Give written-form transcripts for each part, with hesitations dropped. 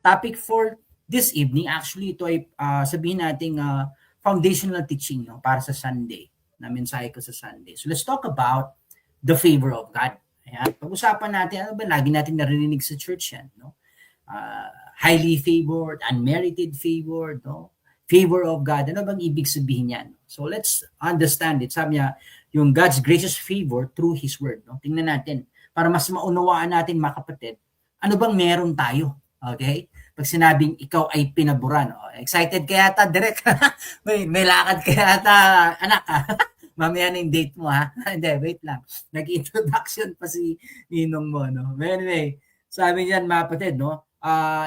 topic for this evening, actually ito ay sabihin nating foundational teaching, no, para sa Sunday, na mensahe ko sa Sunday. So let's talk about the favor of God. Ayan. Pag-usapan natin, ano ba, lagi natin narinig sa church yan, no? Highly favored, unmerited favored, no? Favor of God. Ano bang ibig sabihin yan? So let's understand it. Sabi niya, yung God's gracious favor through His Word. No? Tingnan natin, para mas maunawaan natin, mga kapatid, ano bang meron tayo? Okay? Pag sinabing ikaw ay pinaburan, excited ka yata, direct. may lakad ka yata, anak. Mamaya na yung date mo, ha? Hindi, wait lang. Nag-introduction pa si ninong mo, no? Anyway, sabi niyan, mga kapatid, no?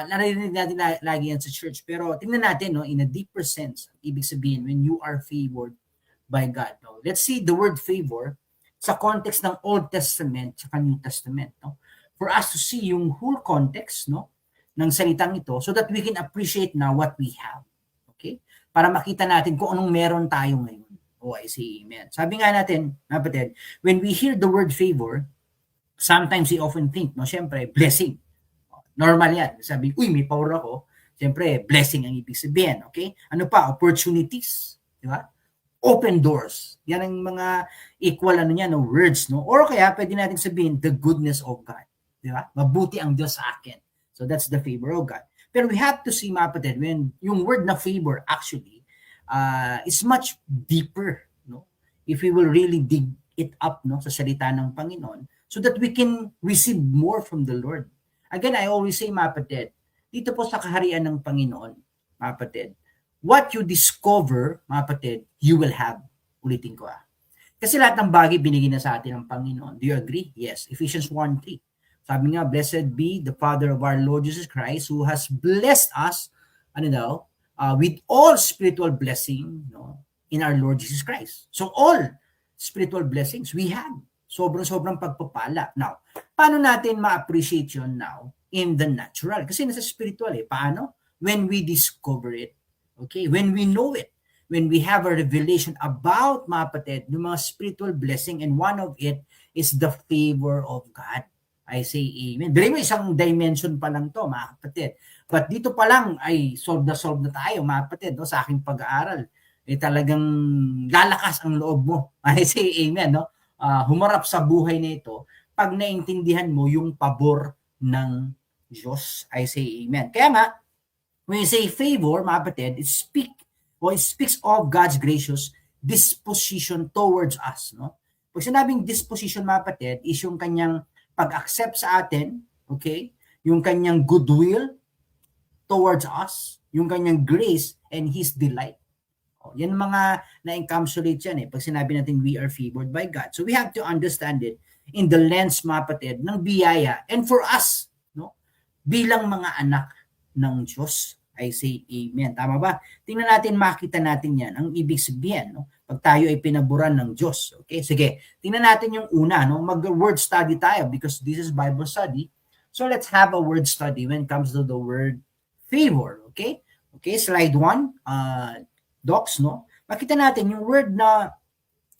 Narinig natin lagi yan sa church, pero tingnan natin, no, in a deeper sense, ibig sabihin when you are favored by God, no. Let's see the word favor sa context ng Old Testament at New Testament, no, for us to see yung whole context, no, ng salitang ito, so that we can appreciate now what we have. Okay, para makita natin kung anong meron tayo ngayon. I say amen. Sabi nga natin, kapatid, when we hear the word favor, sometimes we often think, no, syempre, blessing. Normal yan. Sabi, uy, may power ako. Siyempre, blessing ang ibig sabihin. Okay? Ano pa? Opportunities. Di ba? Open doors. Yan ang mga equal niya, no, words. No? Or kaya, pwede natin sabihin, the goodness of God. Di ba? Mabuti ang Diyos sa akin. So that's the favor of God. Pero we have to see, mga kapatid, when yung word na favor actually is much deeper. No? If we will really dig it up, no, sa salita ng Panginoon, so that we can receive more from the Lord. Again, I always say, mga kapatid, dito po sa kaharian ng Panginoon, mga kapatid, what you discover, mga kapatid, you will have. Ulitin ko. Kasi lahat ng bagay binigay na sa atin ng Panginoon. Do you agree? Yes. Ephesians 1:3. Sabi nga, blessed be the Father of our Lord Jesus Christ who has blessed us, with all spiritual blessing, no, in our Lord Jesus Christ. So all spiritual blessings we have. Sobrang pagpapala. Now, paano natin ma-appreciate yun now in the natural? Kasi nasa spiritual Paano? When we discover it. Okay? When we know it. When we have a revelation about, mga kapatid, yung mga spiritual blessing, and one of it is the favor of God. I say amen. Dali mo, isang dimension pa lang to, mga kapatid. But dito pa lang ay solve na tayo, mga kapatid, no, sa aking pag-aaral. Talagang lalakas ang loob mo. I say amen, no? Humarap sa buhay na ito pag naintindihan mo yung pabor ng Diyos. I say amen. Kaya nga, when you say favor, mga kapatid, it speaks of God's gracious disposition towards us. No? Pag sinabing disposition, mga kapatid, is yung kanyang pag-accept sa atin, okay? Yung kanyang goodwill towards us, yung kanyang grace and His delight. Yan mga na-encapsulate yan pag sinabi natin we are favored by God. So we have to understand it in the lens, mga kapatid, ng biyaya. And for us, no, bilang mga anak ng Diyos, I say amen. Tama ba? Tingnan natin, makita natin yan. Ang ibig sabihin, no, pag tayo ay pinaburan ng Diyos. Okay? Sige, tingnan natin yung una. No? Mag-word study tayo because this is Bible study. So let's have a word study when it comes to the word favor. Okay? Okay, slide 1. Docs, no? Makita natin yung word na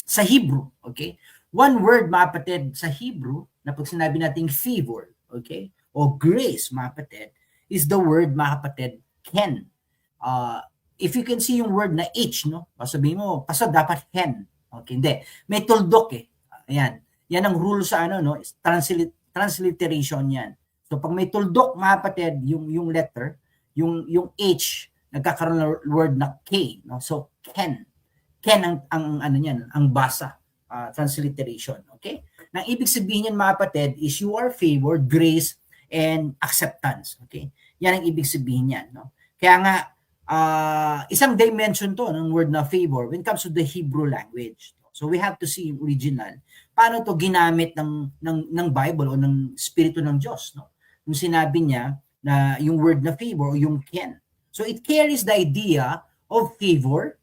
sa Hebrew, okay? One word, mga kapatid, sa Hebrew, na pag sinabi natin favor, okay? O grace, mga kapatid, is the word, mga kapatid, ken. If you can see yung word na H, no? Sabihin mo, pastor, dapat hen. Okay, hindi. May tuldok Ayan. Yan ang rule sa no? Transliteration yan. So, pag may tuldok, mga kapatid, yung letter, yung H, nagkakaroon ng word na K, no? So ken ang ano niyan, ang basa, transliteration, okay? Nang ibig sabihin niyan, mga kapatid, is you are favored, grace and acceptance, okay? Yan ang ibig sabihin niyan, no? Kaya nga isang dimension to ng word na favor when it comes to the Hebrew language. So we have to see yung original. Paano to ginamit ng Bible o ng Espiritu ng Diyos, no? Yung sinabi niya na yung word na favor o yung ken. So it carries the idea of favor,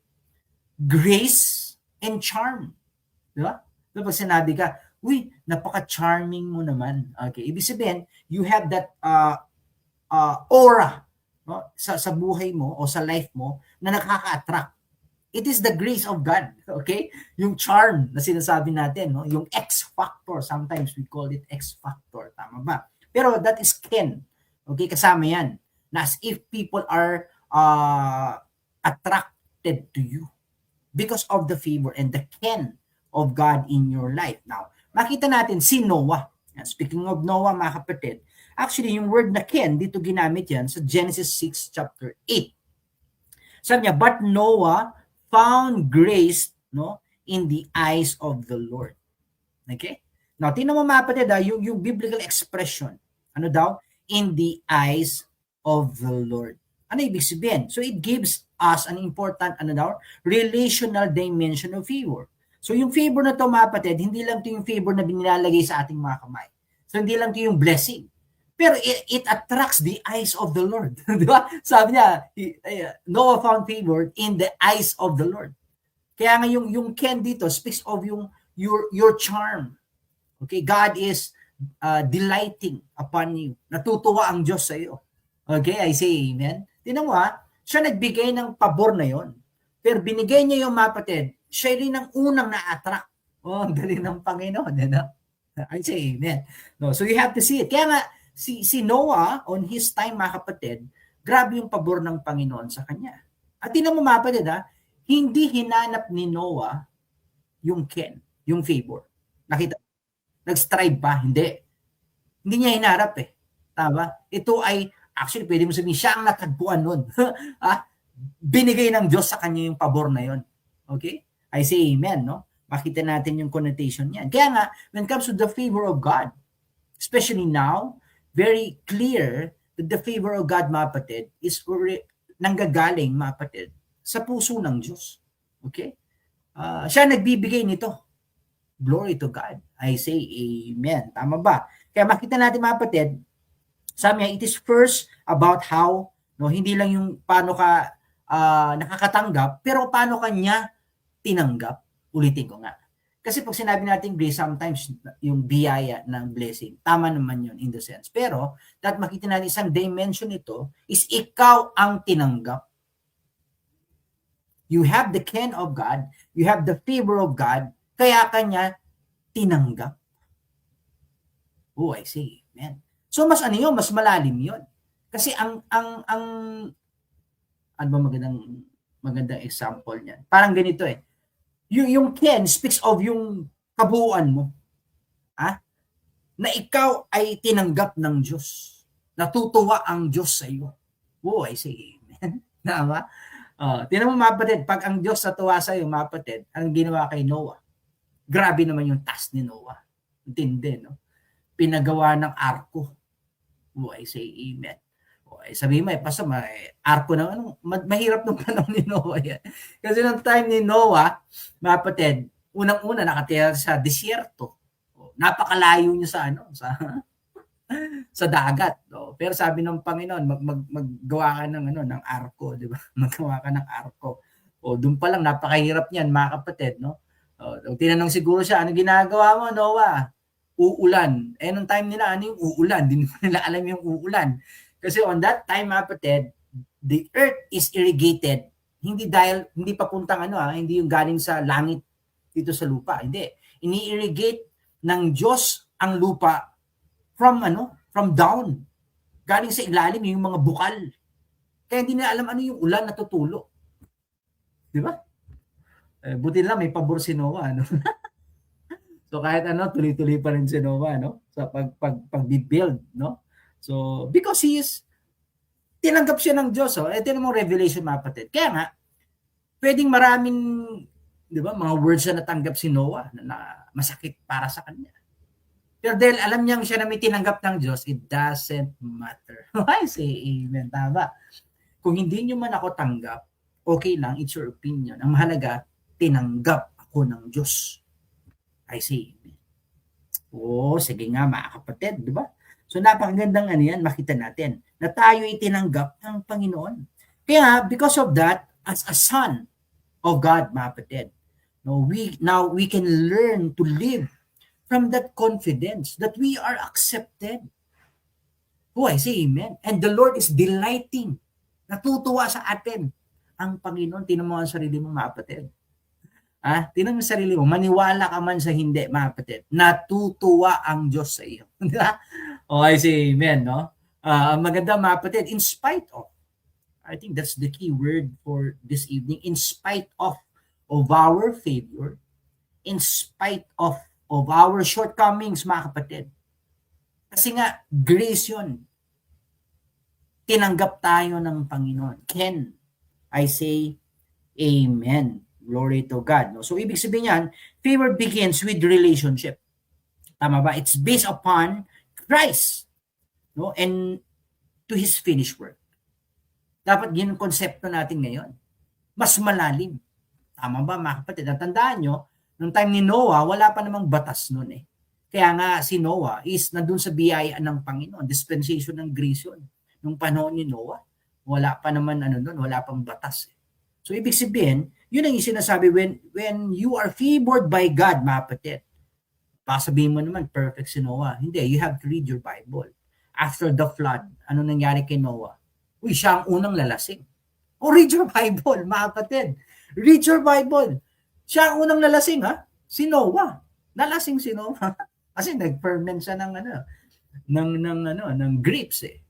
grace, and charm. Diba? So pag sinabi ka, uy, napaka-charming mo naman. Okay, ibig sabihin, you have that aura, no, sa buhay mo o sa life mo na nakaka-attract. It is the grace of God. Okay? Yung charm na sinasabi natin, no? Yung X factor. Sometimes we call it X factor. Tama ba? Pero that is ken. Okay, kasama yan. Na as if people are attracted to you because of the favor and the ken of God in your life. Now, makita natin si Noah. Speaking of Noah, mga kapatid, actually, yung word na ken, dito ginamit yan sa Genesis 6 chapter 8. Sabi niya, but Noah found grace, no, in the eyes of the Lord. Okay? Now, tingnan mo mga kapatid, yung biblical expression, ano daw? In the eyes of the Lord. Ano ibig sabihin? So it gives us an important relational dimension of favor. So yung favor na to, mga kapatid, hindi lang to yung favor na binilalagay sa ating mga kamay. So hindi lang to yung blessing. Pero it attracts the eyes of the Lord. Di ba? Sabi niya, Noah found favor in the eyes of the Lord. Kaya nga yung ken dito speaks of your charm. Okay, God is delighting upon you. Natutuwa ang Diyos sa iyo. Okay, I say amen. Tingnan mo siya nagbigay ng pabor na yon. Pero binigay niya yung mapatid, siya rin ang unang na-attract. Ang galing ng Panginoon. I say amen. No, so you have to see it. Kaya nga, si Noah, on his time, mga kapatid, grabe yung pabor ng Panginoon sa kanya. At tingnan mo mga kapatid, hindi hinanap ni Noah yung ken, yung favor. Nakita, nag-strive pa, hindi. Hindi niya hinarap Tama? Ito ay, actually, pwede mo sabihin, siya ang natagpuan nun. Binigay ng Diyos sa kanya yung pabor na yon. Okay? I say amen, no? Makita natin yung connotation niyan. Kaya nga, when it comes to the favor of God, especially now, very clear that the favor of God, mga kapatid, is nanggagaling, mga kapatid, sa puso ng Diyos. Okay? Siya nagbibigay nito. Glory to God. I say amen. Tama ba? Kaya makita natin, mga kapatid, sabi niya, it is first about how, hindi lang yung paano ka nakakatanggap, pero paano ka niya tinanggap. Ulitin ko nga. Kasi pag sinabi natin grace, sometimes yung biyaya ng blessing, tama naman yun in the sense. Pero, that makita natin isang dimension ito is ikaw ang tinanggap. You have the ken of God, you have the favor of God, kaya kanya tinanggap. Oh, I see. Man. So mas mas malalim 'yon. Kasi ang ano ba magandang example niyan? Parang ganito Yung ken speaks of yung kabuuan mo. Na ikaw ay tinanggap ng Diyos. Natutuwa ang Diyos sa iyo. Oh, I say amen. Tama? Tingnan mo mga kapatid, pag ang Diyos natuwa sa iyo, mga kapatid, ang ginawa kay Noah, grabe naman yung task ni Noah. Intindi, no? Pinagawa ng arko. Oh, I say amen. Sabi mo, basta arko na, mahirap nung panahon ni Noah yan. Kasi nung time ni Noah, mga kapatid, unang-una nakatira sa disyerto. Napakalayo niya sa dagat. Pero sabi ng Panginoon, maggawa ka ng arko, di ba? Maggawa ka ng arko. Doon pa lang, napakahirap niyan, mga kapatid, no? Tinanong siguro siya, ano ginagawa mo, Noah? Uulan. Nung time nila, ano yung uulan? Hindi nila alam yung uulan. Kasi on that time, mga kapatid, the earth is irrigated. Hindi papuntang hindi yung galing sa langit dito sa lupa. Hindi. Ini-irrigate ng Diyos ang lupa from down. Galing sa ilalim yung mga bukal. Kaya hindi nila alam ano yung ulan na tutulo. Di ba? Buti lang may pabor si Noah, no? So kahit tuloy-tuloy pa rin si Noah, no? Sa pag-build, no? So because tinanggap siya ng Diyos, ito namang revelation, mga kapatid. Kaya nga, pwedeng maraming, di ba, mga words na natanggap si Noah na masakit para sa kanya. Pero dahil alam niyang siya na may tinanggap ng Diyos, it doesn't matter. I say amen. Tama. Kung hindi niyo man ako tanggap, okay lang, it's your opinion. Ang mahalaga, tinanggap ako ng Diyos. I say amen. Sige nga, mga kapatid, di ba? So napakagandang yan, makita natin na tayo ay tinanggap ng Panginoon. Kaya because of that, as a son of God, mga kapatid, now we can learn to live from that confidence that we are accepted. I say amen. And the Lord is delighting. Natutuwa sa atin. Ang Panginoon, tinan mo ang sarili mo, mga kapatid. Tinan mo sarili mo, maniwala ka man sa hindi, mga kapatid, natutuwa ang Diyos sa iyo. I say amen, no? Maganda mga kapatid, in spite of, I think that's the key word for this evening, in spite of our failure, in spite of our shortcomings, mga kapatid. Kasi nga, grace yun. Tinanggap tayo ng Panginoon. Can I say amen? Glory to God. No? So, ibig sabihin yan, favor begins with relationship. Tama ba? It's based upon Christ. No? And to His finished work. Dapat yun ang konsepto natin ngayon. Mas malalim. Tama ba, mga kapatid? Natandaan nyo, nung time ni Noah, wala pa namang batas nun eh. Kaya nga si Noah is nandun sa biyaya ng Panginoon, dispensation ng grace yun. Nung panahon ni Noah, wala pa naman wala pang batas eh. So ibig sabihin, yun ang sinasabi when you are favored by God, mga kapatid. Baka sabihin mo naman, perfect si Noah. Hindi, you have to read your Bible. After the flood, ano nangyari kay Noah? Uy, siya ang unang lalasing. Read your Bible, mga kapatid. Read your Bible. Siya ang unang lalasing, ha? Si Noah. Nalasing si Noah. Kasi nag-ferment siya ng grapes eh.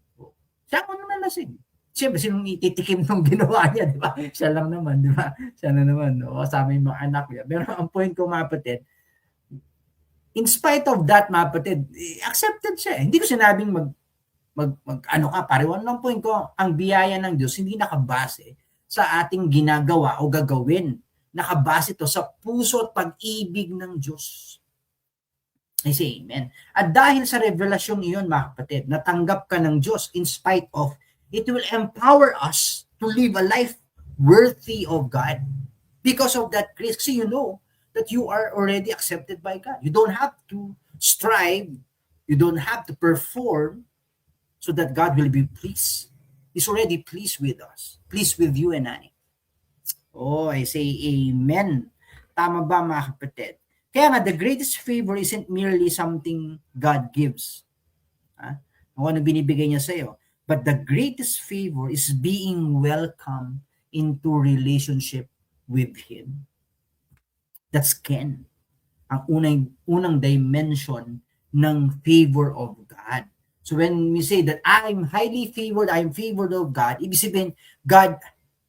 Siya ang unang nalasing. Siyempre, sinong ititikim nung ginawa niya, di ba? Siya lang naman, di ba? Siya na naman, kasama yung mga anak niya. Pero ang point ko, mga kapatid, in spite of that, mga kapatid, accepted siya. Hindi ko sinabing parewan lang point ko, ang biyaya ng Diyos hindi nakabase sa ating ginagawa o gagawin. Nakabase to sa puso at pag-ibig ng Diyos. I say amen. At dahil sa revelasyong iyon, mga kapatid, natanggap ka ng Diyos in spite of, it will empower us to live a life worthy of God. Because of that grace, kasi you know that you are already accepted by God. You don't have to strive, you don't have to perform so that God will be pleased. He's already pleased with us. Pleased with you and I. I say amen. Tama ba, mga kapatid? Kaya nga, the greatest favor isn't merely something God gives. Ano binibigay niya sa'yo. But the greatest favor is being welcome into relationship with Him. That's Ken. Ang unang dimension ng favor of God. So when we say that I'm highly favored, I'm favored of God, ibig sabihin, God,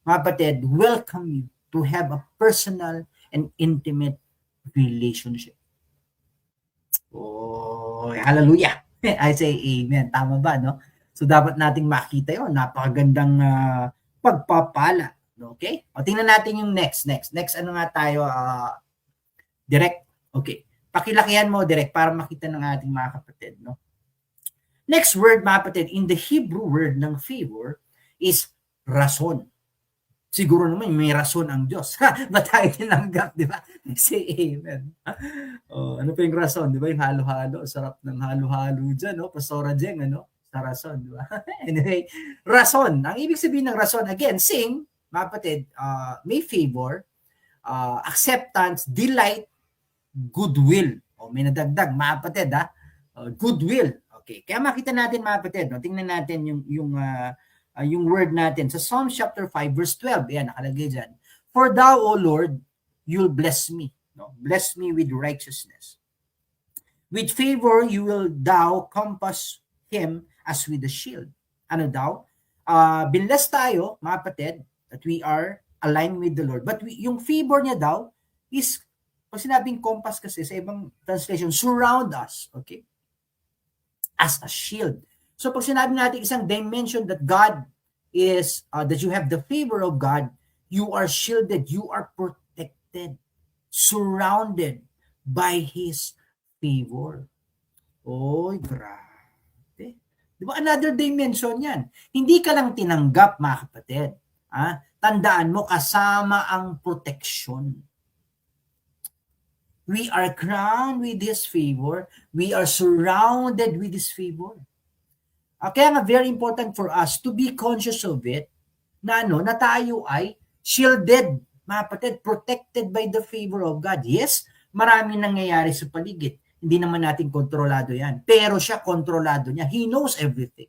mga kapatid, welcome you to have a personal and intimate relationship. Hallelujah. I say amen. Tama ba, no? So dapat nating makita yun. Napakagandang pagpapala. Okay? Tingnan natin yung next. Next, ano nga tayo? Direct. Okay. Pakilakihan mo, direct, para makita ng ating mga kapatid, no? Next word, mga kapatid, in the Hebrew word ng favor is rason. Siguro naman may rason ang Diyos. Ba't tayo tinanggap, di ba? Say amen. Ano pa yung rason? Di ba? Yung halo-halo. Sarap ng halo-halo dyan, no? Pastora Jeng, sa rason, di ba? Anyway, rason. Ang ibig sabihin ng rason, again, sing, mga kapatid, may favor, acceptance, delight, goodwill. May nadagdag, mga kapatid, goodwill. Okay. Kaya makita natin, mga kapatid, no? Tingnan natin yung word natin sa Psalm chapter 5 verse 12. Ayan, nakalagay dyan. For thou, O Lord, you'll bless me. No? Bless me with righteousness. With favor, you will thou compass him as with a shield. Ano daw? Binless tayo, mga kapatid, that we are aligned with the Lord. But yung favor niya daw is, pag sinabing compass kasi sa ibang translation, surround us. Okay? As a shield. So pag sinabi natin isang dimension that God is, that you have the favor of God, you are shielded, you are protected, surrounded by His favor. Grabe. Di ba? Another dimension yan. Hindi ka lang tinanggap, mga kapatid. Tandaan mo, kasama ang protection. We are crowned with His favor. We are surrounded with His favor. Kaya nga very important for us to be conscious of it na tayo ay shielded, mga kapatid, protected by the favor of God. Yes, maraming nangyayari sa paligid. Hindi naman natin kontrolado yan. Pero siya kontrolado niya. He knows everything.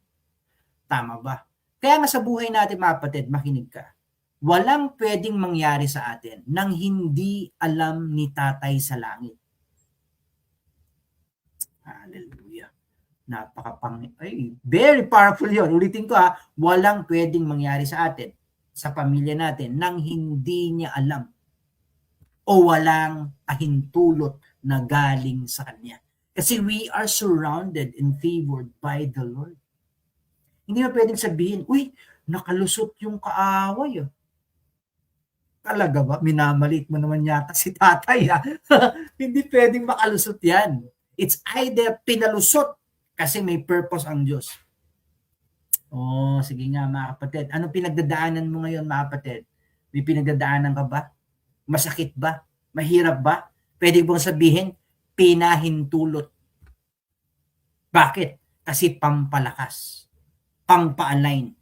Tama ba? Kaya nga sa buhay natin, mga kapatid, makinig ka. Walang pwedeng mangyari sa atin nang hindi alam ni Tatay sa langit. Hallelujah. Very powerful yun. Ulitin ko walang pwedeng mangyari sa atin, sa pamilya natin, nang hindi niya alam o walang ahintulot na galing sa Kanya. Kasi we are surrounded and favored by the Lord. Hindi mo pwedeng sabihin, uy, nakalusot yung kaaway. Talaga ba? Minamalit mo naman yata si tatay. Hindi pwedeng makalusot yan. It's either pinalusot kasi may purpose ang Diyos. Sige nga mga kapatid. Ano pinagdadaanan mo ngayon mga kapatid? May pinagdadaanan ka ba? Masakit ba? Mahirap ba? Pwede bang sabihin, pinahintulot. Bakit? Kasi pampalakas, pampa-align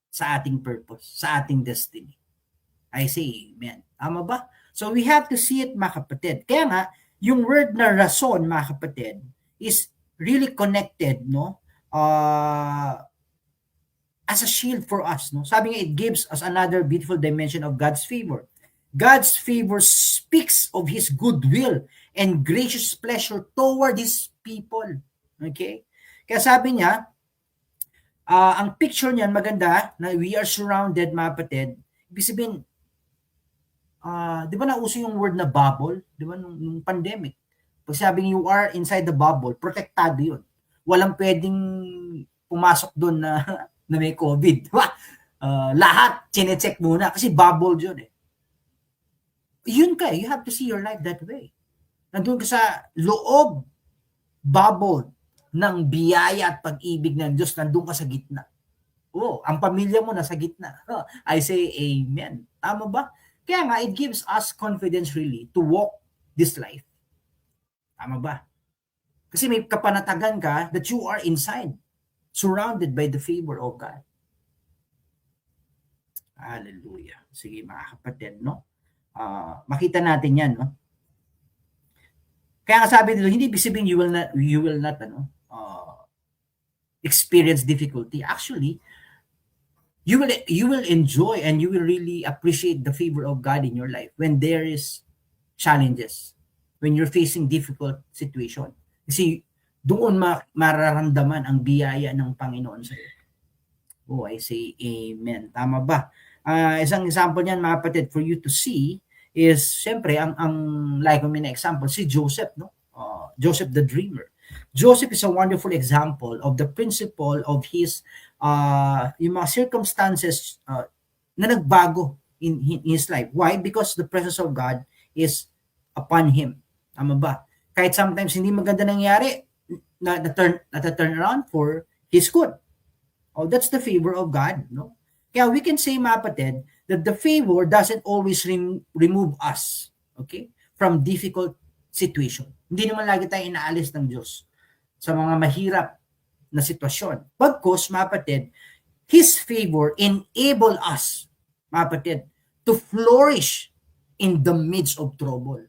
sa ating purpose, sa ating destiny. I say amen. Tama ba? So we have to see it mga kapatid. Kaya nga, yung word na rason mga kapatid is really connected, no? As a shield for us, no? Sabi nga, it gives us another beautiful dimension of God's favor. God's favor speaks of His goodwill and gracious pleasure toward His people. Okay? Kaya sabi niya, ang picture niyan maganda, na we are surrounded, mga kapatid. Ibig sabihin, di ba nauso yung word na bubble? Di ba nung pandemic? Pag sabing you are inside the bubble, protektado yun. Walang pwedeng pumasok doon na may COVID. Di ba? Lahat, chinecheck muna kasi bubble yun eh. Yun ka, you have to see your life that way. Nandun ka sa loob, bubble ng biyaya at pag-ibig ng Diyos, nandun ka sa gitna. Ang pamilya mo nasa gitna. I say amen. Tama ba? Kaya nga, it gives us confidence really to walk this life. Tama ba? Kasi may kapanatagan ka that you are inside, surrounded by the favor of God. Hallelujah. Sige mga kapatid, no? Makita natin yan, no? Kaya nga sabi dito, hindi ibig sabihin you will not experience difficulty. Actually, you will enjoy and you will really appreciate the favor of God in your life when there is challenges, when you're facing difficult situation. Kasi doon mararamdaman ang biyaya ng Panginoon sa iyo. I say amen. Tama ba? Isang example niyan mga kapatid for you to see is siyempre ang like ko na example si Joseph, no? Joseph the dreamer. Joseph is a wonderful example of the principle of his yung mga circumstances na nagbago in his life. Why? Because the presence of God is upon him. Tama ba? Kahit sometimes hindi maganda nangyari, na-turn around for his good. That's the favor of God, no? Kaya we can say, mga kapatid, that the favor doesn't always remove us, okay, from difficult situation. Hindi naman lagi tayo inaalis ng Diyos sa mga mahirap na sitwasyon. Bagkus, mga kapatid, His favor enable us, mga kapatid, to flourish in the midst of trouble.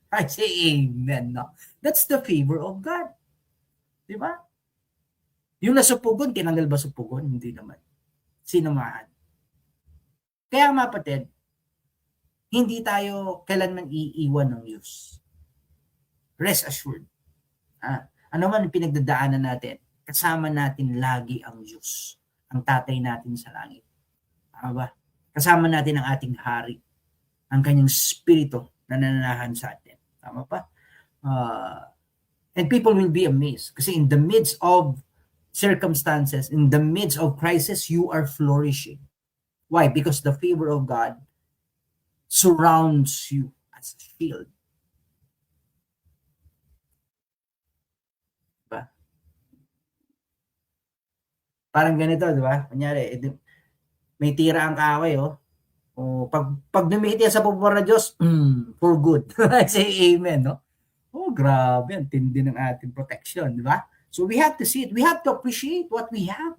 I say amen, no? That's the favor of God. Di ba? Yung nasupugon, tinanggal ba supugon? Hindi naman. Sinamahan. Kaya mga kapatid, hindi tayo kailanman iiwan ng Diyos. Rest assured. Ano man pinagdadaanan natin, kasama natin lagi ang Diyos, ang tatay natin sa langit. Tama ba? Kasama natin ang ating hari, ang kanyang spirito na nananahan sa atin. Tama ba? And people will be amazed kasi in the midst of circumstances, in the midst of crisis, you are flourishing. Why? Because the favor of God surrounds you as a shield. Diba? Parang ganito, di ba? Kunyari, may tira ang kaaway, pag dumiti sa pabor na Diyos, for good. Say amen, no? Grabe, ang tindi ng ating protection, di ba? So we have to see it. We have to appreciate what we have.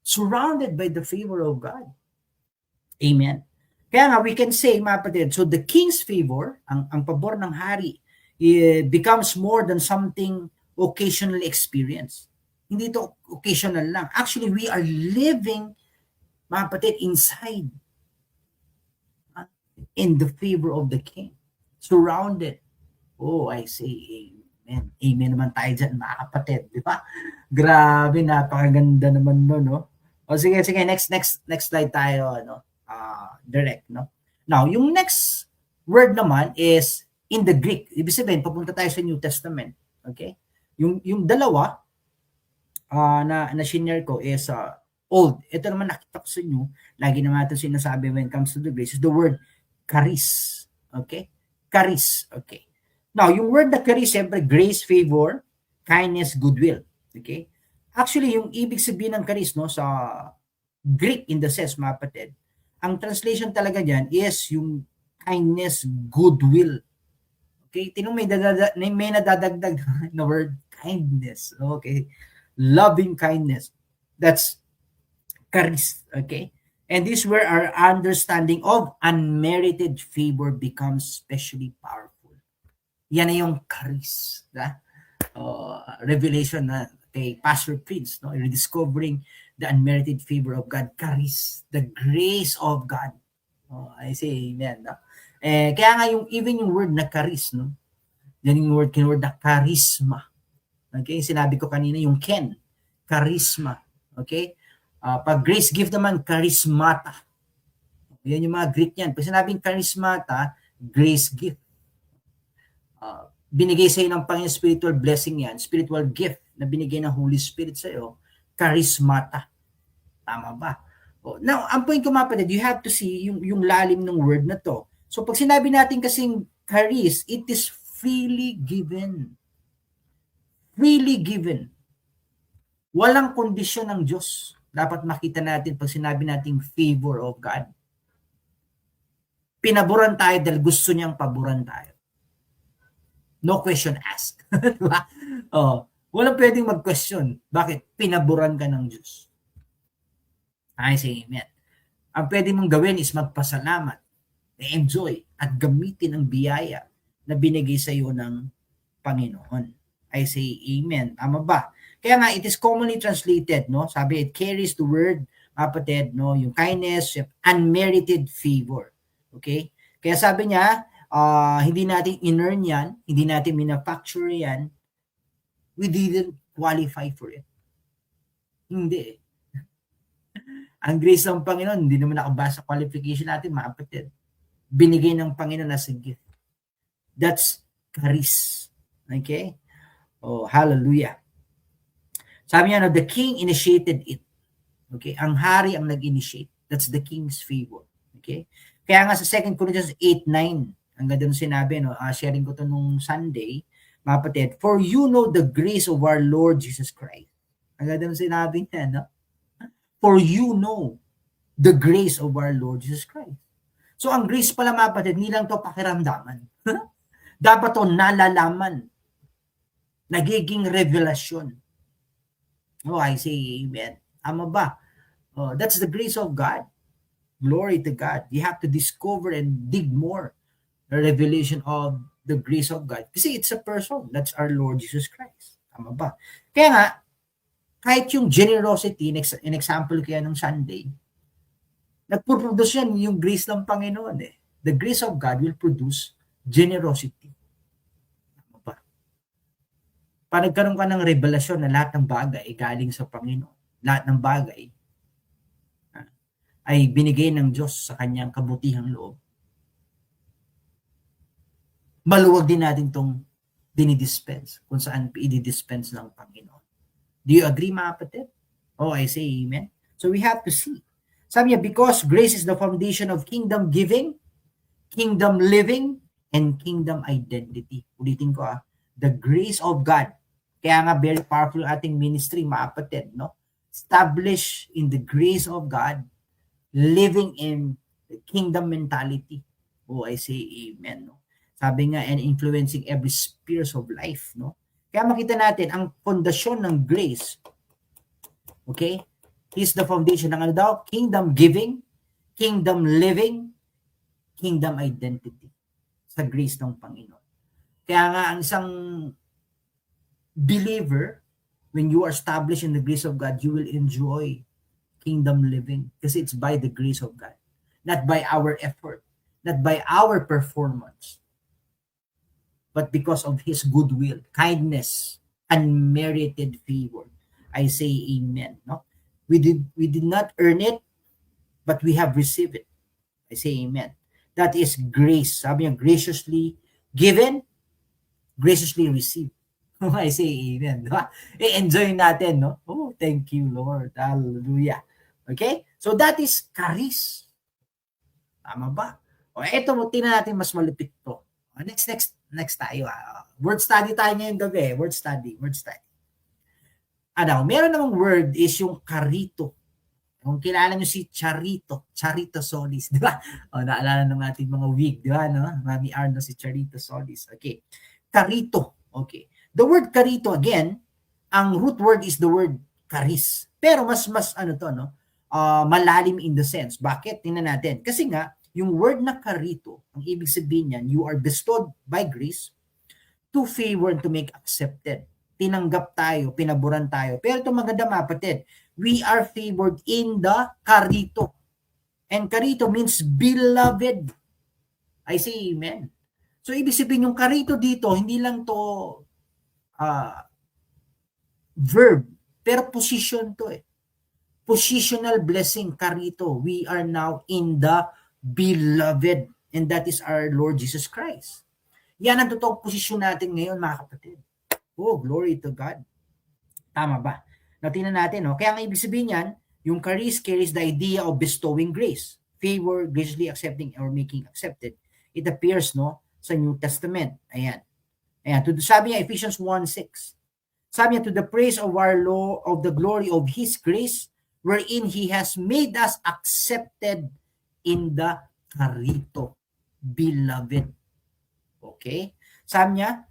Surrounded by the favor of God. Amen. Kaya nga, we can say, mga kapatid, so the king's favor, ang pabor ng hari, becomes more than something occasionally experienced. Hindi ito occasional lang. Actually, we are living, mga kapatid, inside in the favor of the king. Surrounded. I say Amen. Amen naman tayo dyan, mga kapatid. Di ba? Grabe, napakaganda naman no, no? O sige, next slide tayo, no? Direct, no? Now, yung next word naman is in the Greek. Ibig sabihin, papunta tayo sa New Testament. Okay? Yung dalawa na senior ko is old. Ito naman nakita ko sa inyo, lagi naman natin sinasabi when it comes to the grace, is the word charis. Okay? Charis. Okay. Now, yung word na charis, siyempre, grace, favor, kindness, goodwill. Okay? Actually, yung ibig sabihin ng charis, no, sa Greek in the sense, mga kapatid, ang translation talaga dyan is yung kindness, goodwill. Okay? Tinong may nadadagdag na word, kindness. Okay? Loving kindness. That's charis. Okay? And this is where our understanding of unmerited favor becomes especially powerful. Yan na yung charis. Revelation na kay Pastor Prince, no? Rediscovering the unmerited favor of God. Charis. The grace of God. I say amen. No? Kaya nga even yung word na charis, no? Yan yung word na charisma. Okay? Sinabi ko kanina yung Ken. Charisma. Okay? Pag grace gift naman, charismata. Yan yung mga Greek yan. Pag sinabing charismata, grace gift. Binigay sa'yo ng Panginoon spiritual blessing yan, spiritual gift na binigay ng Holy Spirit sa'yo, charismata. Tama ba? Now, ang point ko, mga kapatid, you have to see yung lalim ng word na to. So, pag sinabi natin kasing charis, it is freely given. Freely given. Walang kondisyon ng Diyos. Dapat makita natin pag sinabi nating favor of God. Pinaboran tayo dahil gusto niyang paboran tayo. No question asked. Diba? Walang pwedeng mag-question. Bakit? Pinaboran ka ng Diyos. I say amen. Ang pwede mong gawin is magpasalamat, enjoy, at gamitin ang biyaya na binigay sa iyo ng Panginoon. I say amen. Tama ba? Kaya nga, it is commonly translated, no? Sabi, it carries the word, kapatid, no? Yung kindness, unmerited favor. Okay? Kaya sabi niya, hindi natin in-earn yan, hindi natin manufacture yan, we didn't qualify for it. Hindi. Ang grace ng Panginoon, hindi naman nakabasa qualification natin, mga kapatid. Binigay ng Panginoon as a gift. That's charis. Okay? Hallelujah. Sabi niya, the king initiated it. Okay? Ang hari ang nag-initiate. That's the king's favor. Okay? Kaya nga sa 2 Corinthians 8:9, ang ganda nung sinabi, no? Sharing ko to nung Sunday, mga kapatid, for you know the grace of our Lord Jesus Christ. Ang ganda nung sinabi niya, no? For you know the grace of our Lord Jesus Christ. So ang grace pala, mga kapatid, hindi lang to pakiramdaman. Dapat to nalalaman. Nagiging revelasyon. I say amen. Tama ba? That's the grace of God. Glory to God. You have to discover and dig more the revelation of the grace of God. Kasi it's a person. That's our Lord Jesus Christ. Tama ba? Kaya nga, kahit yung generosity, in example kaya nung Sunday, nagpo-produce yan yung grace ng Panginoon eh. The grace of God will produce generosity. Pag nagkaroon ka ng revelasyon na lahat ng bagay ay galing sa Panginoon, lahat ng bagay ay binigay ng Diyos sa kanyang kabutihang loob, maluwag din natin itong dinidispense kung saan i-dispense ng Panginoon. Do you agree, mga kapatid? I say amen. So we have to see. Sabi niya, because grace is the foundation of kingdom giving, kingdom living, and kingdom identity. Ulitin ko the grace of God. Kaya nga very powerful ating ministry, mga kapatid, no? Established in the grace of God, living in the kingdom mentality. I say amen, no? Sabi nga, and influencing every spheres of life, no? Kaya makita natin, ang fondasyon ng grace, okay, is the foundation ng ano daw? Kingdom giving, kingdom living, kingdom identity sa grace ng Panginoon. Kaya nga, ang isang believer, when you are established in the grace of God, you will enjoy kingdom living kasi it's by the grace of God, not by our effort, not by our performance. but because of His goodwill, kindness, unmerited favor. I say amen. No? We did not earn it, but we have received it. I say amen. That is grace. Sabi niya, graciously given, graciously received. I say amen. Diba? I-enjoy natin, no? Oh, thank you, Lord. Hallelujah. Okay? So that is charis. Tama ba? O eto, tingnan natin mas malupit to. Next tayo. Word study tayo ngayon gabi. Word study. Meron namang word is yung karito. Kung kilala nyo si Charito Solis, di ba? O, naalala ng ating mga wig, di ba? No? Mami Arno si Charito Solis. Okay. Karito. Okay. The word karito, again, ang root word is the word charis. Pero mas malalim in the sense. Bakit? Tingnan natin. Kasi nga, yung word na karito, ang ibig sabihin niyan, you are bestowed by grace to favor and to make accepted. Tinanggap tayo, pinaboran tayo. Pero ito maganda mga kapatid, we are favored in the karito. And karito means beloved. I say amen. So ibig sabihin yung karito dito, hindi lang to verb, pero position to eh. Positional blessing, karito. We are now in the beloved, and that is our Lord Jesus Christ. Yan ang totoong posisyon natin ngayon, mga kapatid. Oh, glory to God. Tama ba? Tingnan natin, no? Kaya ang ibig sabihin yan, yung charis carries the idea of bestowing grace, favor, graciously accepting or making accepted. It appears, no, sa New Testament. Ayan. Sabi niya, Ephesians 1:6. Sabi niya, to the praise of our Lord, of the glory of His grace, wherein He has made us accepted in the karito, beloved. Okay? Sabi niya,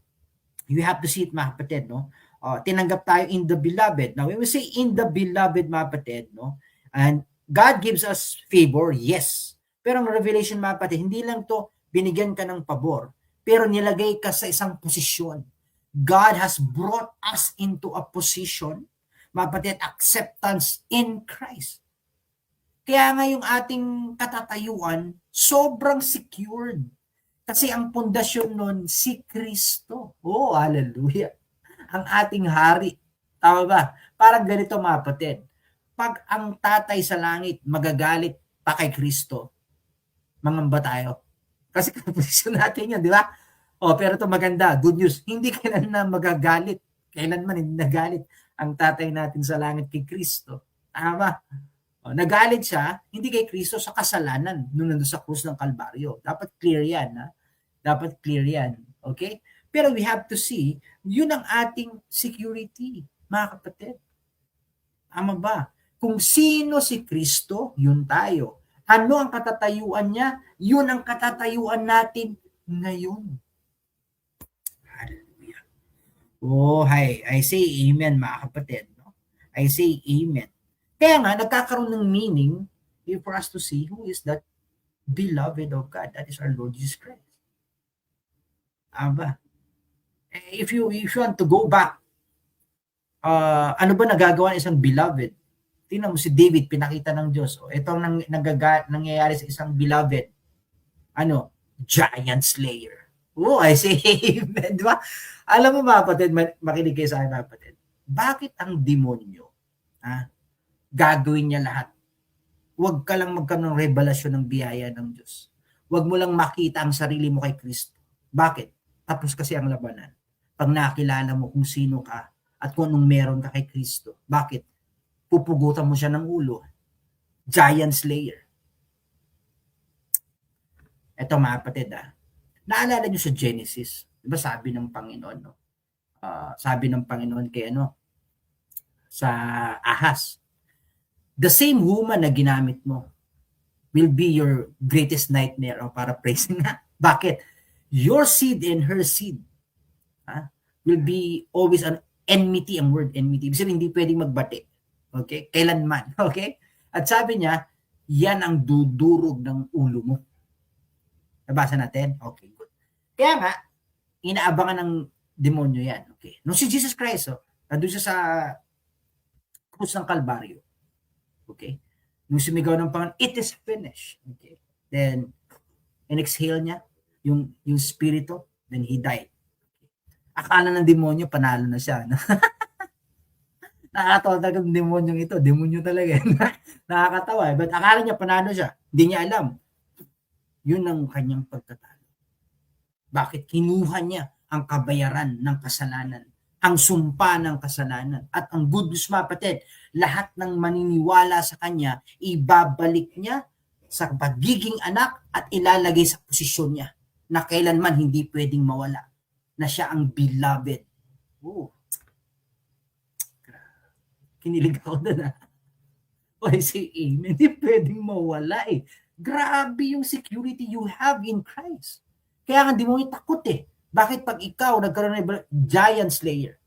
you have to see it, mga kapatid, no? Tinanggap tayo in the beloved. Now, when we say in the beloved, mga kapatid, no? And God gives us favor, yes. Pero ang revelation, mga kapatid, hindi lang to binigyan ka ng pabor, pero nilagay ka sa isang posisyon. God has brought us into a position, mga kapatid, acceptance in Christ. Kaya nga yung ating katatayuan, sobrang secured. Kasi ang pundasyon nun, si Kristo. Oh, hallelujah. Ang ating hari. Tama ba? Parang ganito, mga kapatid. Pag ang tatay sa langit magagalit pa kay Kristo, mangamba tayo. Kasi kaposisyon natin yan, di ba? Oh, pero ito maganda, good news. Hindi kailan na magagalit. Kailanman hindi nagalit ang tatay natin sa langit kay Kristo. Tama. Nagalit siya, hindi kay Kristo, sa kasalanan nung nandun sa krus ng Kalbaryo. Dapat clear yan, ha? Dapat clear yan. Okay? Pero we have to see, yun ang ating security, mga kapatid. Tama ba? Kung sino si Kristo, yun tayo. Ano ang katatayuan niya? Yun ang katatayuan natin ngayon. Hallelujah. Oh, hi. I say amen, mga kapatid. No? I say amen. Kaya nga, nagkakaroon ng meaning for us to see who is that beloved of God. That is our Lord Jesus Christ. Aba. If you want to go back, ano ba nagagawa ng isang beloved? Tingnan mo si David, pinakita ng Diyos. Ito ang nangyayari sa isang beloved. Giant slayer. Oh, I say amen. Di ba? Alam mo, mga kapatid, makinig kayo sa akin, mga kapatid. Bakit ang demonyo, gagawin niya lahat? Huwag ka lang magkaroon ng revelasyon ng biyaya ng Diyos. Huwag mo lang makita ang sarili mo kay Kristo. Bakit? Tapos kasi ang labanan. Pag nakilala mo kung sino ka at kung anong meron ka kay Kristo. Bakit? Pupugutan mo siya ng ulo. Giant slayer. Ito, mga kapatid, naalala niyo sa Genesis, diba sabi ng Panginoon, no? Sabi ng Panginoon kay sa Ahas, the same woman na ginamit mo will be your greatest nightmare, o paraphrasing na. Bakit? Your seed and her seed will be always an enmity, ang word enmity. Ibig sabihin, hindi pwedeng magbati. Okay? Kailanman. Okay? At sabi niya, yan ang dudurog ng ulo mo. Nabasa natin? Okay, good. Kaya nga, inaabangan ng demonyo yan. Okay. Nung si Jesus Christ, nandun siya sa krus ng Kalbaryo. Okay? Nung sumigaw ng Panginoon, it is finished. Okay? Then, in-exhale niya yung spirito, then he died. Akala ng demonyo panalo na siya. No? Nakakatawa talaga ng demonyong ito. Demonyo talaga. Nakakatawa. But akala niya panalo siya. Hindi niya alam. Yun ang kanyang pagkatalo. Bakit? Kinuha niya ang kabayaran ng kasalanan, ang sumpa ng kasalanan. At ang good news, mapatid, lahat ng maniniwala sa kanya, ibabalik niya sa pagiging anak at ilalagay sa posisyon niya na kailanman hindi pwedeng mawala, na siya ang beloved. Oh. Kinilig ako doon. I say amen. Hindi pwedeng mawala eh. Grabe yung security you have in Christ. Kaya nga, hindi mo takot eh. Bakit pag ikaw nagkaroon ng giant slayer,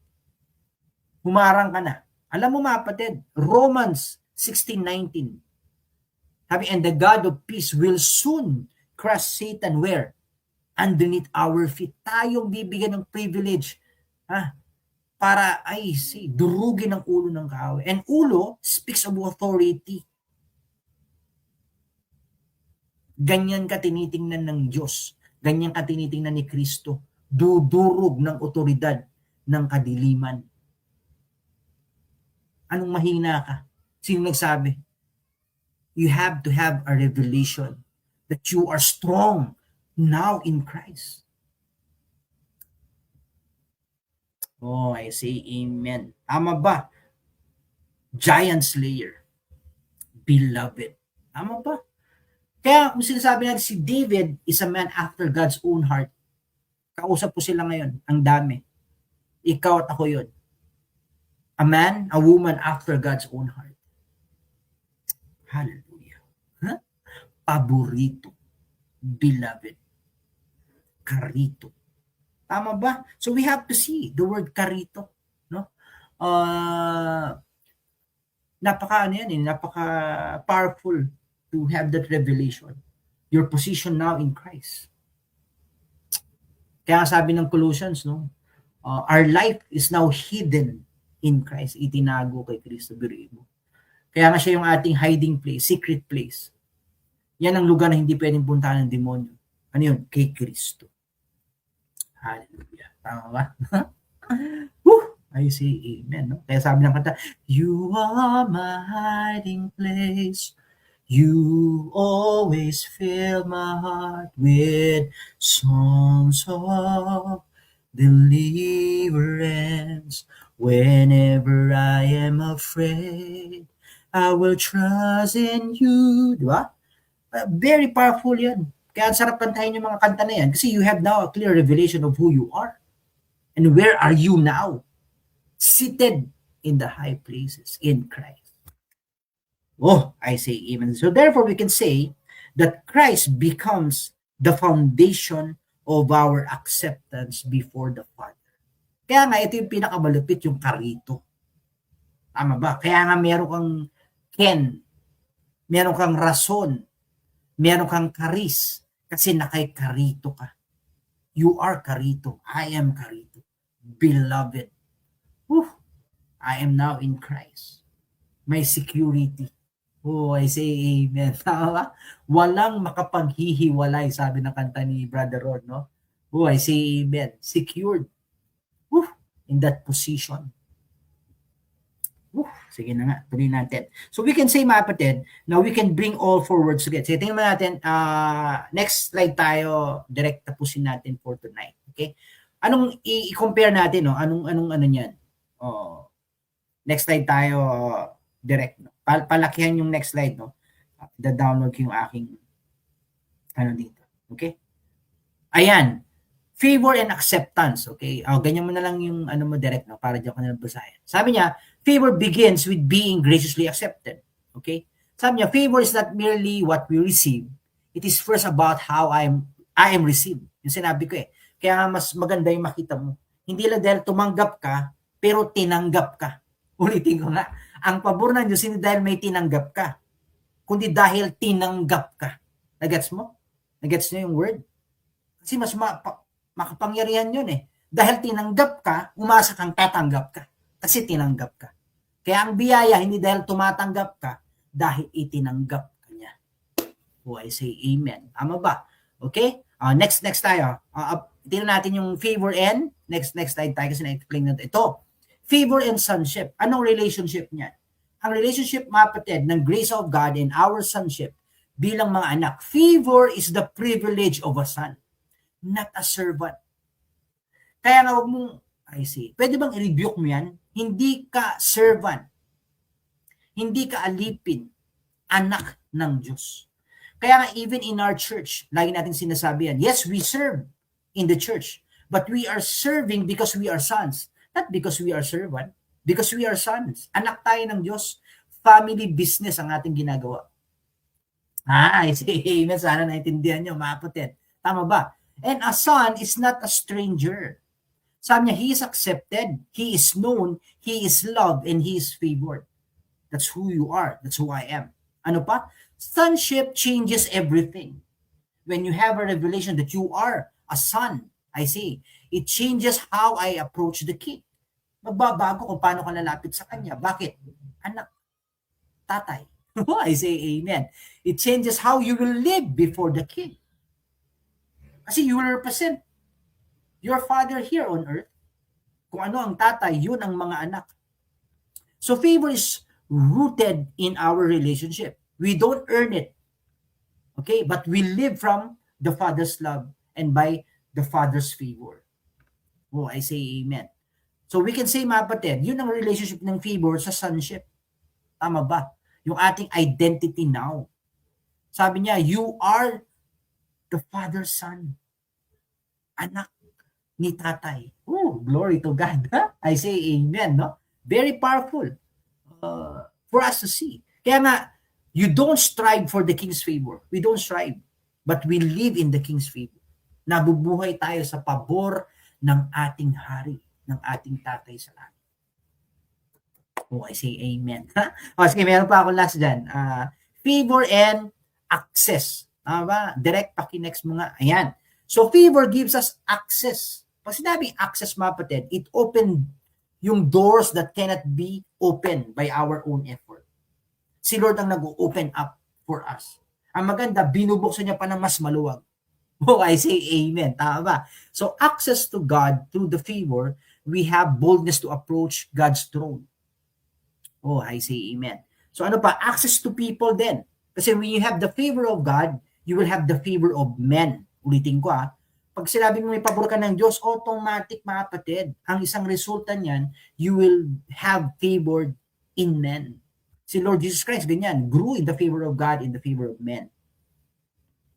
humarang ka na. Alam mo mga kapatid, Romans 16:19. Sabi, and the God of peace will soon crush Satan where? Underneath our feet. Tayong bibigyan ng privilege. Para durugin ang ulo ng kaaway. And ulo speaks of authority. Ganyan ka tinitingnan ng Diyos. Ganyan ka tinitingnan ni Kristo. Dudurog ng otoridad ng kadiliman. Anong mahina ka? Sino nagsabi? You have to have a revelation that you are strong now in Christ. Oh, I say amen. Tama ba? Giant slayer. Beloved. Tama ba? Kaya kung sinasabi natin si David is a man after God's own heart, kausap po sila ngayon, ang dami. Ikaw at ako yun. A man, a woman after God's own heart. Hallelujah. Huh? Paborito. Beloved. Karito. Tama ba? So we have to see the word karito. No? Napaka powerful to have that revelation. Your position now in Christ. Kaya sabi ng Colossians, no? Our life is now hidden in Christ. Itinago kay Kristo, biruin mo. Kaya nga siya yung ating hiding place, secret place. Yan ang lugar na hindi pwedeng puntahan ng demonyo. Ano yun? Kay Kristo. Hallelujah. Tama ba? I say amen. No? Kaya sabi ng kanta, you are my hiding place. You always fill my heart with songs of deliverance. Whenever I am afraid, I will trust in you. Diba? Very powerful yan. Kaya ang sarap kantahin yung mga kanta na yan kasi you have now a clear revelation of who you are. And where are you now? Seated in the high places in Christ. Oh, I say amen. So therefore, we can say that Christ becomes the foundation of our acceptance before the Father. Kaya nga, ito yung pinakamalupit, yung karito. Tama ba? Kaya nga meron kang meron kang rason, meron kang karis, kasi nakay karito ka. You are karito. I am karito. Beloved. I am now in Christ. My security. Oh, I say amen. Tama? Walang makapaghihiwalay, sabi ng kanta ni Brother Rod, no? Oh, I say amen. Secured. In that position. Sige na nga, tuloy natin. So we can say, mga kapatid, now we can bring all forward together. So tingnan natin, next slide tayo, direct tapusin natin for tonight. Okay? Anong i-compare natin, no? Anong ano niyan? Next slide tayo, direct, no? Palakihan yung next slide, no? Da-download ko yung aking dito. Okay? Ayan. Favor and acceptance. Okay? Ganyan mo na lang yung mo direct, no? Para diyan ko na lang basahin. Sabi niya, favor begins with being graciously accepted. Okay? Sabi niya, favor is not merely what we receive. It is first about how I am received. Yung sinabi ko eh. Kaya mas maganda yung makita mo. Hindi lang dahil tumanggap ka, pero tinanggap ka. Ulitin ko nga. Ang pabor ng Diyos, hindi dahil may tinanggap ka, kundi dahil tinanggap ka. Nagets mo? Nagets niyo yung word? Kasi mas makapangyarihan yun eh. Dahil tinanggap ka, umasa kang tatanggap ka. Kasi tinanggap ka. Kaya ang biyaya, hindi dahil tumatanggap ka, dahil itinanggap ka niya. Oh, I say amen. Tama ba? Okay? Next tayo. tingnan natin yung favor and, next slide tayo kasi na-explain na ito. Favor and sonship. Anong relationship niyan? Ang relationship, mga kapatid, ng grace of God and our sonship bilang mga anak. Favor is the privilege of a son, not a servant. Kaya nga wag mong, pwede bang i-rebuke mo yan? Hindi ka servant. Hindi ka alipin. Anak ng Diyos. Kaya nga even in our church, lagi natin sinasabi yan, yes, we serve in the church, but we are serving because we are sons. Not because we are servant, because we are sons. Anak tayo ng Diyos. Family business ang ating ginagawa. I say amen. Sana naintindihan nyo, mga kapatid. Tama ba? And a son is not a stranger. Sabi niya, he is accepted, he is known, he is loved, and he is favored. That's who you are. That's who I am. Ano pa? Sonship changes everything. When you have a revelation that you are a son, I say, it changes how I approach the king. Magbabago kung paano ka lalapit sa kanya. Bakit? Anak, tatay. I say amen. It changes how you will live before the king. Kasi you will represent your father here on earth. Kung ano ang tatay, yun ang mga anak. So favor is rooted in our relationship. We don't earn it. Okay? But we live from the Father's love and by the Father's favor. Oh, I say amen. So we can say, mga kapatid, yun ang relationship ng favor sa sonship. Tama ba? Yung ating identity now. Sabi niya, you are the Father's son. Anak ni tatay. Oh, glory to God. Huh? I say amen, no? Very powerful for us to see. Kaya nga, you don't strive for the king's favor. We don't strive. But we live in the king's favor. Nabubuhay tayo sa pabor ng ating hari, ng ating tatay sa langit. Oh, I say amen. O, sige, meron pa ako last dyan. Favor and access. Ba? Direct, paki-next mo nga. Ayan. So, favor gives us access. Pag sinabing access, mga kapatid, it opened yung doors that cannot be opened by our own effort. Si Lord ang nag-open up for us. Ang maganda, binubuksan niya pa ng mas maluwag. Oh, I say amen. Tama ba? So, access to God through the favor, we have boldness to approach God's throne. Oh, I say amen. So, ano pa? Access to people din. Kasi when you have the favor of God, you will have the favor of men. Ulitin ko pag sinabing may pabor ka ng Diyos, automatic, mga kapatid, ang isang resulta niyan, you will have favored in men. Si Lord Jesus Christ, ganyan, grew in the favor of God, in the favor of men.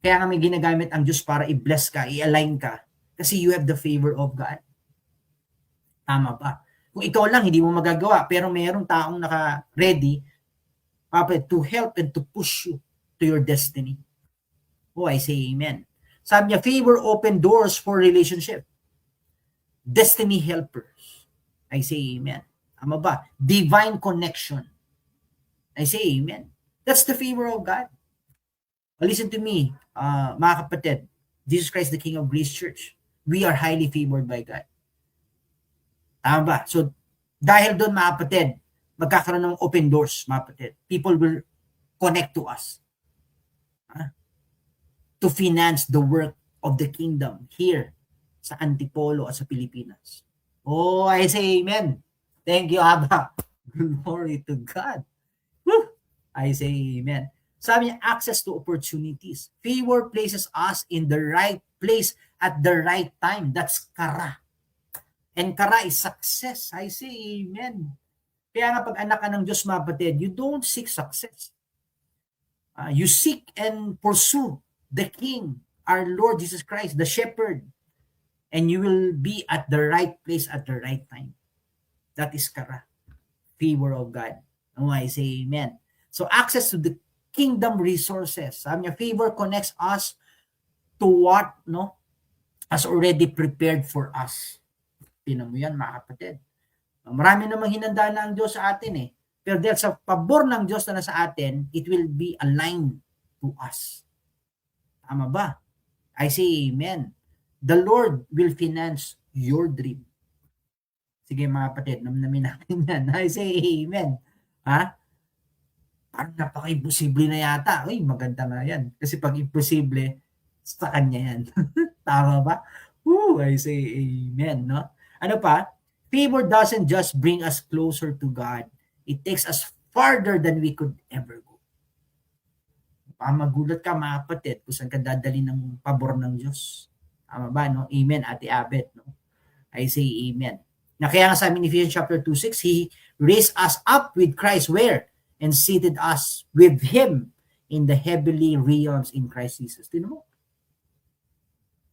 Kaya nga may ginagamit ang Diyos para i-bless ka, i-align ka, kasi you have the favor of God. Tama ba? Kung ito lang, hindi mo magagawa, pero mayroong taong naka-ready to help and to push you to your destiny. Oh, I say amen. Sabi niya, favor open doors for relationship. Destiny helpers. I say amen. Tama ba? Divine connection. I say amen. That's the favor of God. Listen to me, mga kapatid. Jesus Christ, the King of Grace Church. We are highly favored by God. Tama ba? So, dahil doon, mga kapatid, magkakaroon ng open doors, mga kapatid. People will connect to us. To finance the work of the kingdom here sa Antipolo at sa Pilipinas. Oh, I say amen. Thank you, Abba. Glory to God. Woo! I say amen. Sabi niya, access to opportunities. Favor places us in the right place at the right time. That's kara. And kara is success. I say amen. Kaya nga pag anak ka ng Diyos, mga kapatid, you don't seek success. You seek and pursue the King, our Lord Jesus Christ, the Shepherd, and you will be at the right place at the right time. That is kara, favor of God. Oh, I say amen. So access to the kingdom resources. Sabi niya, favor connects us to what has already prepared for us. Tinan mo yan, mga kapatid. Marami namang hinanda na ang Diyos sa atin Pero dahil sa pabor ng Diyos na sa atin, it will be aligned to us. Tama ba? I say amen. The Lord will finance your dream. Sige, mga kapatid, namnamin natin yan. I say amen. Parang napaka-imposible na yata. Uy, maganda nga yan. Kasi pag imposible, sa kanya yan. Tama ba? I say amen, no? Ano pa? Favor doesn't just bring us closer to God. It takes us farther than we could ever go. Magulat ka mga kapatid kung saan ka dadali ng pabor ng Diyos. Tama ba, no? Amen, Ate Abet, no? I say amen. Na kaya nga sa amin in Ephesians chapter 2:6, He raised us up with Christ where? And seated us with Him in the heavenly realms in Christ Jesus. Tinan mo?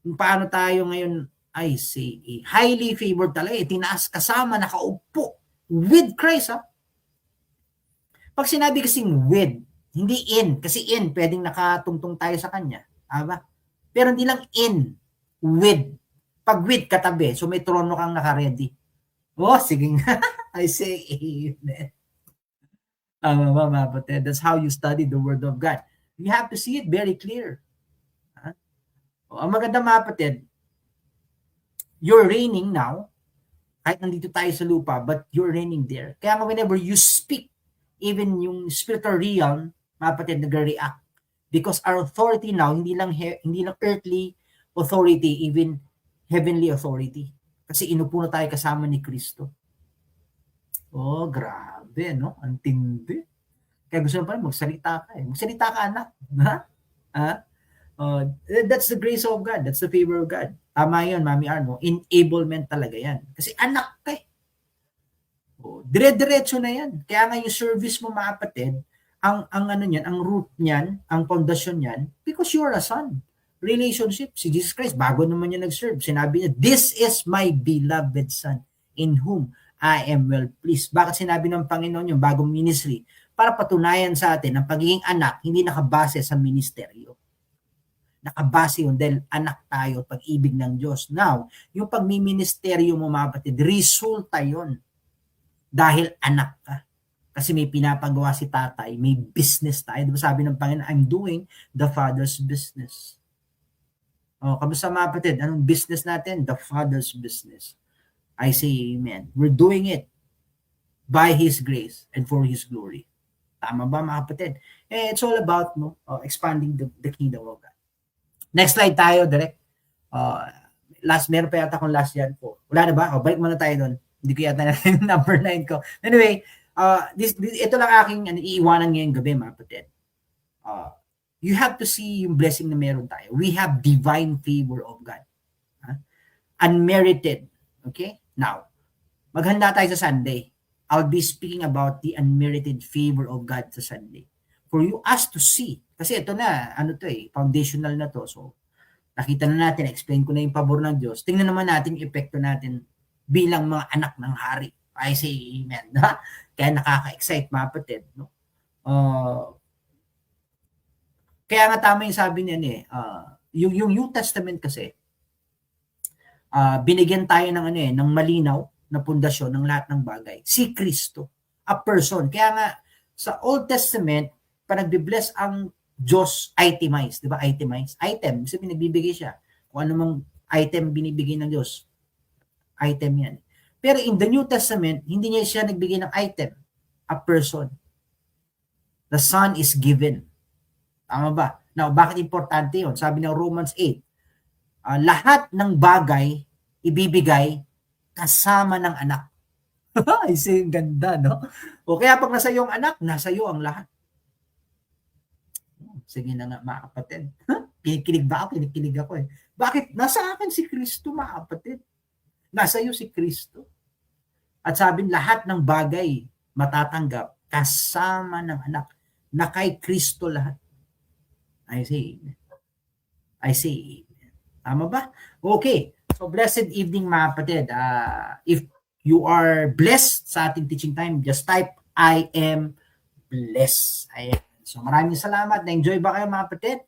Kung paano tayo ngayon, I say, highly favored talaga, tinaas kasama, nakaupo with Christ, ha? Pag sinabi kasing with, hindi in, kasi in, pwedeng nakatungtong tayo sa Kanya. Aba? Pero hindi lang in, with. Pag with, katabi. So may trono kang naka-ready. Oh, sige nga. I say amen. That's how you study the Word of God. You have to see it very clear. Ang maganda mga kapatid, you're reigning now, kahit nandito tayo sa lupa, but you're reigning there. Kaya whenever you speak, even yung spiritual realm, mga kapatid, nag-react. Because our authority now, hindi lang earthly authority, even heavenly authority. Kasi inupo na tayo kasama ni Kristo. Oh, grabe, no? Ang tindi. Kaya gusto mo pa rin, magsalita ka. Magsalita ka, anak. Ha? That's the grace of God. That's the favor of God. Tama yun, Mami Arno. Enablement talaga yan. Kasi anak ka eh. Dire-diretso na yan. Kaya nga yung service mo, mga kapatid, ang ano niyan, ang root niyan, ang foundation niyan, because you're a son. Relationship, si Jesus Christ, bago naman niya nag-serve, sinabi niya, this is my beloved son, in whom I am well pleased. Bakit sinabi ng Panginoon yung bagong ministry? Para patunayan sa atin, ang pagiging anak, hindi nakabase sa ministeryo. Nakabase yun dahil anak tayo, pag-ibig ng Diyos. Now, yung pagmiministeryo mo, mga kapatid, resulta yun. Dahil anak ka. Kasi may pinapagawa si tatay, may business tayo. Diba sabi ng Panginoon, I'm doing the Father's business. Kamusta mga kapatid? Anong business natin? The Father's business. I say amen. We're doing it by His grace and for His glory. Tama ba mga kapatid? It's all about expanding the kingdom of God. Next slide tayo, direct. Meron pa yata akong last yan po. Wala na ba? Balik muna tayo doon. Hindi ko yata na number 9 ko. Anyway, ito lang aking iiwanan ngayong gabi, mga kapatid. You have to see yung blessing na meron tayo. We have divine favor of God. Unmerited. Okay? Now, maghanda tayo sa Sunday. I'll be speaking about the unmerited favor of God sa Sunday. For you us to see. Kasi ito na, foundational na to. So, nakita na natin, explain ko na yung pabor ng Diyos. Tingnan naman natin yung epekto natin bilang mga anak ng hari. I say amen. Kaya nakaka-excite, mga kapatid. No? Kaya nga tama yung sabi niya yung New Testament kasi, binigyan tayo ng malinaw na pundasyon ng lahat ng bagay. Si Kristo, a person. Kaya nga, sa Old Testament, pa nagbe-bless ang Diyos, itemize. Di ba? Itemize. Item. Kasi pinagbibigay siya. Kung ano mang item binibigay ng Diyos. Item yan. Pero in the New Testament, hindi niya siya nagbigay ng item. A person. The Son is given. Tama ba? Now, bakit importante yun? Sabi ng Romans 8, lahat ng bagay ibibigay kasama ng anak. Ay, ganda, no? O kaya pag nasa iyo ang anak, nasa iyo ang lahat. Sige na nga, mga kapatid. Kinikilig ba ako? Kinikilig ako eh. Bakit? Nasa akin si Kristo, mga kapatid. Nasa iyo si Kristo. At sabi, lahat ng bagay matatanggap kasama ng anak na kay Kristo lahat. I say amen. I say amen. Tama ba? Okay. So, blessed evening, mga kapatid. If you are blessed sa ating teaching time, just type, I am blessed. Ayan. So, maraming salamat. Na-enjoy ba kayo, mga kapatid?